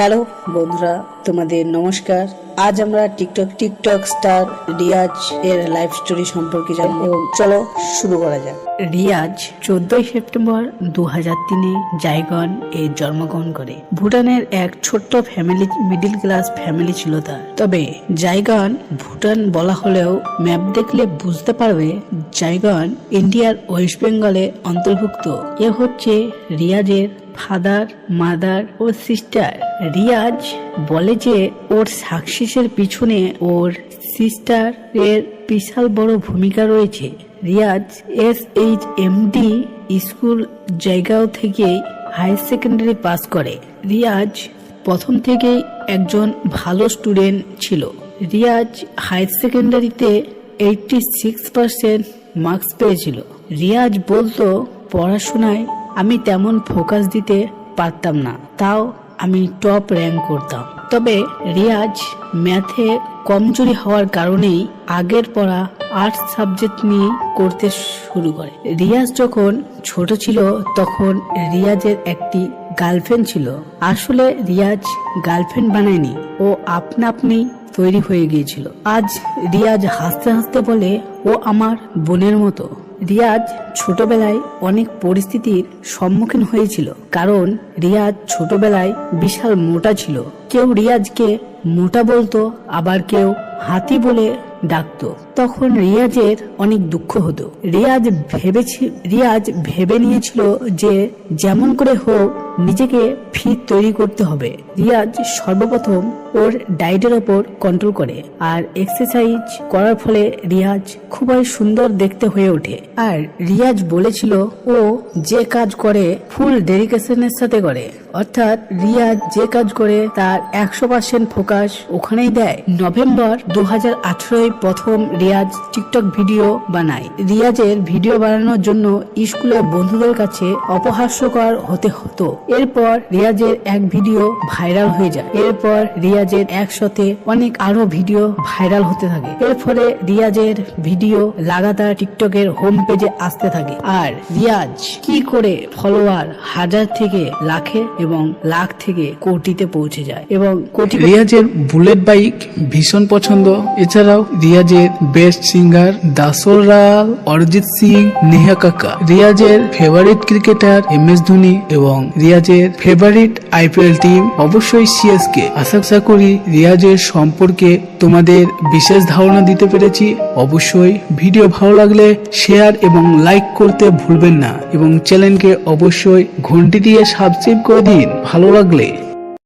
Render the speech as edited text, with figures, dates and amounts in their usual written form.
Hello বন্ধুরা, তোমাদের নমস্কার। আজ আমরা টিকটক স্টার রিয়াজ এর লাইফ স্টোরি সম্পর্কে জানবো। চলো শুরু করা যাক। রিয়াজ 14 সেপ্টেম্বর 2003 জায়গন এ জন্মগ্রহণ করে। ভুটানের এক ছোট্ট ফ্যামিলি, মিডিল ক্লাস ফ্যামিলি ছিল তার। তবে জায়গন ভুটান বলা হলেও ম্যাপ দেখলে বুঝতে পারবে জায়গন ইন্ডিয়ার ওয়েস্ট বেঙ্গলে অন্তর্ভুক্ত। এ হচ্ছে রিয়াজের ফাদার, মাদার ও সিস্টার। রিয়াজ বলে যে ওর সাকসেসের পিছনে ওর সিস্টার এর বিশাল বড় ভূমিকা রয়েছে। রিয়াজ SHMD স্কুল জায়গাও থেকে হায়ার সেকেন্ডারি পাস করে। রিয়াজ প্রথম থেকেই একজন ভালো স্টুডেন্ট ছিল। রিয়াজ হায়ার সেকেন্ডারিতে 86% মার্কস পেয়েছিল। রিয়াজ বলতো, পড়াশোনায় আমি তেমন ফোকাস দিতে পারতাম না, তাও আমি টপ র্যাঙ্ক করতাম। তবে রিয়াজ ম্যাথে কমজোরি হওয়ার কারণেই আগের পড়া আর্টস সাবজেক্ট নিয়ে করতে শুরু করে। রিয়াজ যখন ছোট ছিল তখন রিয়াজের একটি গার্লফ্রেন্ড ছিল। আসলে রিয়াজ গার্লফ্রেন্ড বানায়নি, ও আপনা আপনি তৈরি হয়ে গিয়েছিল। আজ রিয়াজ হাসতে হাসতে বলে, ও আমার বোনের মতো। রিয়াজ ছোটবেলায় অনেক পরিস্থিতির সম্মুখীন হয়েছিল, কারণ রিয়াজ ছোটবেলায় বিশাল মোটা ছিল। কেউ রিয়াজকে মোটা বলতো, আবার কেউ হাতি বলে ডাকতো। তখন রিয়াজের অনেক দুঃখ হতো। রিয়াজ ভেবে নিয়েছিল যে যেমন করে হোক নিজেকে ফিট তৈরি করতে হবে। রিয়াজ সর্বপ্রথম ওর ডায়েটের ওপর কন্ট্রোল করে, আর এক্সারসাইজ করার ফলে রিয়াজ খুবই সুন্দর দেখতে হয়ে ওঠে। আর রিয়াজ বলেছিল ও যে কাজ করে ফুল ডেডিকেশনের সাথে করে, অর্থাৎ রিয়াজ যে কাজ করে তার 100% ফোকাস ওখানেই দেয়। নভেম্বর 2018 প্রথম রিয়াজ টিকটক ভিডিও বানায়। রিয়াজের ভিডিও বানানোর জন্য স্কুলে বন্ধুদের কাছে অপহাস্যকর হতে হতো। এরপর রিয়াজের এক ভিডিও ভাইরাল হয়ে যায়। এরপর রিয়াজের একসাথে অনেক আরো ভিডিও ভাইরাল হতে থাকে। এর ফলে রিয়াজের ভিডিও লাগাতার টিকটকের হোম পেজে আসতে থাকে। আর রিয়াজ কি করে ফলোয়ার 1000 থেকে লাখে এবং লাখ থেকে কোটিতে পৌঁছে যায় এবং রিয়াজের বুলেট বাইক ভীষণ পছন্দ। এছাড়াও রিয়াজের best singer দাসর রাল, Arijit Singh, Neha Kaká. রিয়াজের ফেভারিট ক্রিকেটার MS ধোনি এবং রিয়াজের ফেভারিট IPL টিম অবশ্যই CSK। আশা করি রিয়াজের সম্পর্কে তোমাদের বিশেষ ধারণা দিতে পেরেছি। অবশ্যই ভিডিও ভালো লাগলে শেয়ার এবং লাইক করতে ভুলবেন না এবং চ্যানেলকে অবশ্যই ঘন্টি দিয়ে সাবস্ক্রাইব করে দিন ভালো লাগলে।